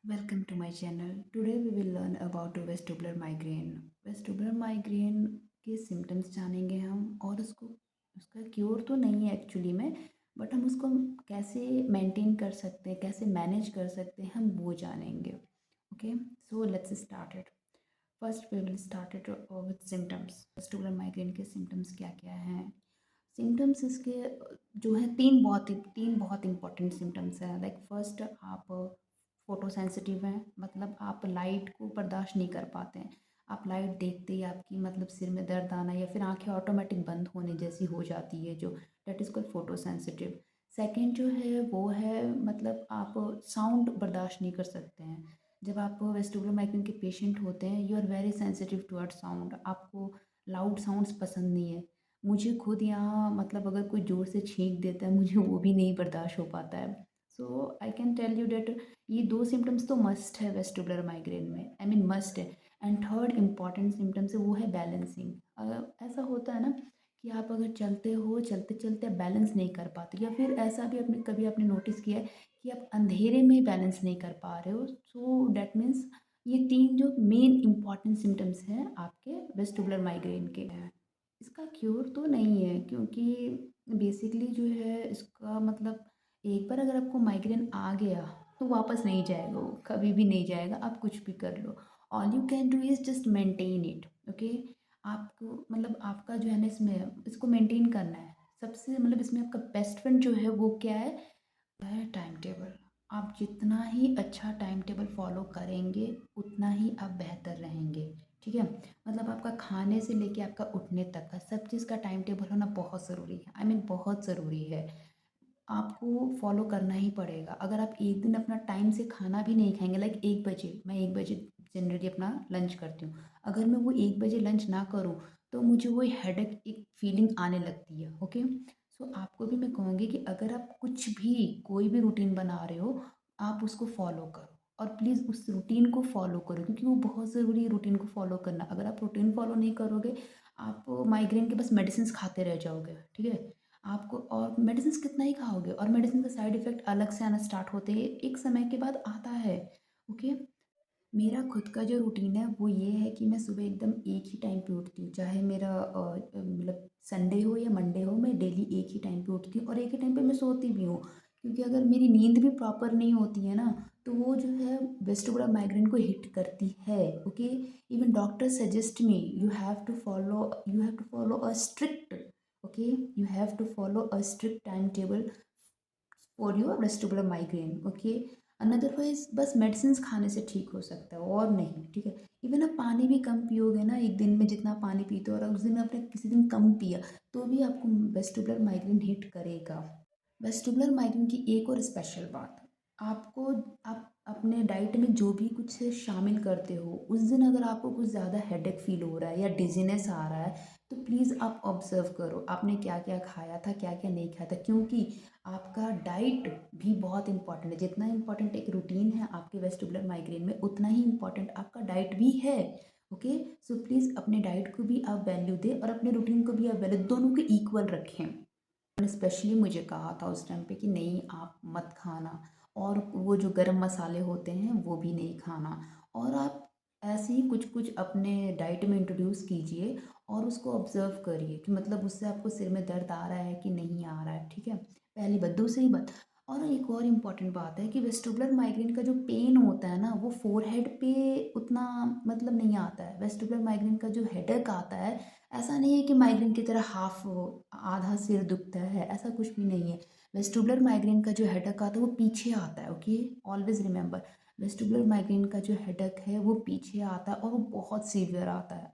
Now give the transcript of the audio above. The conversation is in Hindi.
Welcome to my channel. Today we will learn about vestibular migraine. Vestibular migraine के सिम्टम्स जानेंगे हम और उसका क्योर तो नहीं है एक्चुअली में, बट हम उसको कैसे मेंटेन कर सकते हैं, कैसे मैनेज कर सकते हैं, हम वो जानेंगे. Okay, so let's start it. First we will start it with symptoms. Vestibular migraine के सिम्टम्स क्या क्या हैं. सिम्टम्स इसके जो है तीन बहुत इंपॉर्टेंट सिम्टम्स हैं. लाइक फर्स्ट, आप फ़ोटो सेंसिटिव हैं, मतलब आप लाइट को बर्दाश्त नहीं कर पाते हैं. आप लाइट देखते ही आपकी मतलब सिर में दर्द आना या फिर आंखें ऑटोमेटिक बंद होने जैसी हो जाती है, जो that is called photo sensitive. Second जो है वो है मतलब आप साउंड बर्दाश्त नहीं कर सकते हैं. जब आप वेस्टिबुलर माइग्रेन के पेशेंट होते हैं, you are very sensitive towards sound. आपको लाउड साउंड्स पसंद नहीं है. मुझे खुद यहाँ मतलब अगर कोई ज़ोर से छींक देता है, मुझे वो भी नहीं बर्दाश्त हो पाता है. So I can tell you that ये दो सिम्टम्स तो मस्ट है वेस्टिबुलर माइग्रेन में, आई मीन मस्ट है. एंड थर्ड इंपॉर्टेंट सिम्टम्स है वो है बैलेंसिंग. ऐसा होता है ना कि आप अगर चलते हो, चलते चलते बैलेंस नहीं कर पाते, या फिर ऐसा भी आपने कभी नोटिस किया है कि आप अंधेरे में बैलेंस नहीं कर पा रहे हो. सो डैट मीन्स ये तीन जो मेन इंपॉर्टेंट सिम्टम्स हैं आपके वेस्टिबुलर माइग्रेन के हैं. इसका क्योर तो नहीं है, क्योंकि बेसिकली जो है इसका मतलब एक बार अगर आपको माइग्रेन आ गया तो वापस नहीं जाएगा, वो कभी भी नहीं जाएगा. आप कुछ भी कर लो, all you can do is just maintain it. Okay, आपको मतलब आपका जो है ना इसमें इसको मेंटेन करना है. सबसे मतलब इसमें आपका बेस्ट फ्रेंड जो है वो क्या है टाइम टेबल. आप जितना ही अच्छा टाइम टेबल फॉलो करेंगे उतना ही आप बेहतर रहेंगे. ठीक है, मतलब आपका खाने से लेके आपका उठने तक का सब चीज़ का टाइम टेबल होना बहुत ज़रूरी है, आई मीन बहुत ज़रूरी है. आपको फॉलो करना ही पड़ेगा. अगर आप एक दिन अपना टाइम से खाना भी नहीं खाएंगे, लाइक 1 बजे, मैं 1 बजे जनरली अपना लंच करती हूँ. अगर मैं वो 1 बजे लंच ना करूँ तो मुझे वो हेडेक एक फीलिंग आने लगती है. ओके, सो आपको भी मैं कहूँगी कि अगर आप कुछ भी कोई भी रूटीन बना रहे हो, आप उसको फॉलो करो. और प्लीज़ उस रूटीन को फॉलो करो, क्योंकि वो बहुत ज़रूरी है रूटीन को फॉलो करना. अगर आप रूटीन फॉलो नहीं करोगे, आप माइग्रेन के बस मेडिसिन खाते रह जाओगे. ठीक है, आपको और मेडिसिन कितना ही खाओगे, और मेडिसिन का साइड इफ़ेक्ट अलग से आना स्टार्ट होते हैं, एक समय के बाद आता है. ओके, मेरा खुद का जो रूटीन है वो ये है कि मैं सुबह एकदम एक ही टाइम पे उठती हूँ. चाहे मेरा मतलब संडे हो या मंडे हो, मैं डेली एक ही टाइम पे उठती हूँ और एक ही टाइम पे मैं सोती भी हूँ. क्योंकि अगर मेरी नींद भी प्रॉपर नहीं होती है ना, तो वो जो है वेस्टिबुलर माइग्रेन को हिट करती है. Okay, even doctor suggest me you have to follow a strict, okay, you have to follow a strict time table for your vestibular migraine. Okay, otherwise बस मेडिसिन खाने से ठीक हो सकता है और नहीं. ठीक है, इवन आप पानी भी कम पियोगे ना, एक दिन में जितना पानी पीते हो और उस दिन आपने किसी दिन कम पिया, तो भी आपको वेस्टिबुलर माइग्रेन हिट करेगा. वेस्टिबुलर माइग्रेन की एक और स्पेशल बात, आपको आप अपने डाइट में जो भी कुछ शामिल करते हो, उस दिन अगर आपको कुछ ज़्यादा हेडेक फील हो रहा है या डिजीनेस आ रहा है, तो प्लीज़ आप ऑब्ज़र्व करो आपने क्या क्या खाया था, क्या क्या नहीं खाया था. क्योंकि आपका डाइट भी बहुत इंपॉर्टेंट है. जितना इंपॉर्टेंट एक रूटीन है आपके वेस्टिबुलर माइग्रेन में, उतना ही इंपॉर्टेंट आपका डाइट भी है. ओके, सो प्लीज़ अपने डाइट को भी आप वैल्यू दें और अपने रूटीन को भी आप वैल्यू, दोनों को इक्वल रखें. स्पेशली मुझे कहा था उस टाइम पे कि नहीं आप मत खाना, और वो जो गरम मसाले होते हैं वो भी नहीं खाना. और आप ऐसे ही कुछ कुछ अपने डाइट में इंट्रोड्यूस कीजिए और उसको ऑब्ज़र्व करिए कि मतलब उससे आपको सिर में दर्द आ रहा है कि नहीं आ रहा है. ठीक है, पहली बात. दूसरी बात, और एक और इम्पॉर्टेंट बात है कि वेस्टिबुलर माइग्रेन का जो पेन होता है ना, वो फोरहेड पे उतना मतलब नहीं आता है. वेस्टिबुलर माइग्रेन का जो हेडेक आता है, ऐसा नहीं है कि माइग्रेन की तरह हाफ आधा सिर दुखता है, ऐसा कुछ भी नहीं है. वेस्टिबुलर माइग्रेन का जो हेडेक आता है वो पीछे आता है. Okay, always remember, vestibular migraine का जो हेडेक है वो पीछे आता है और वो बहुत सीवियर आता है.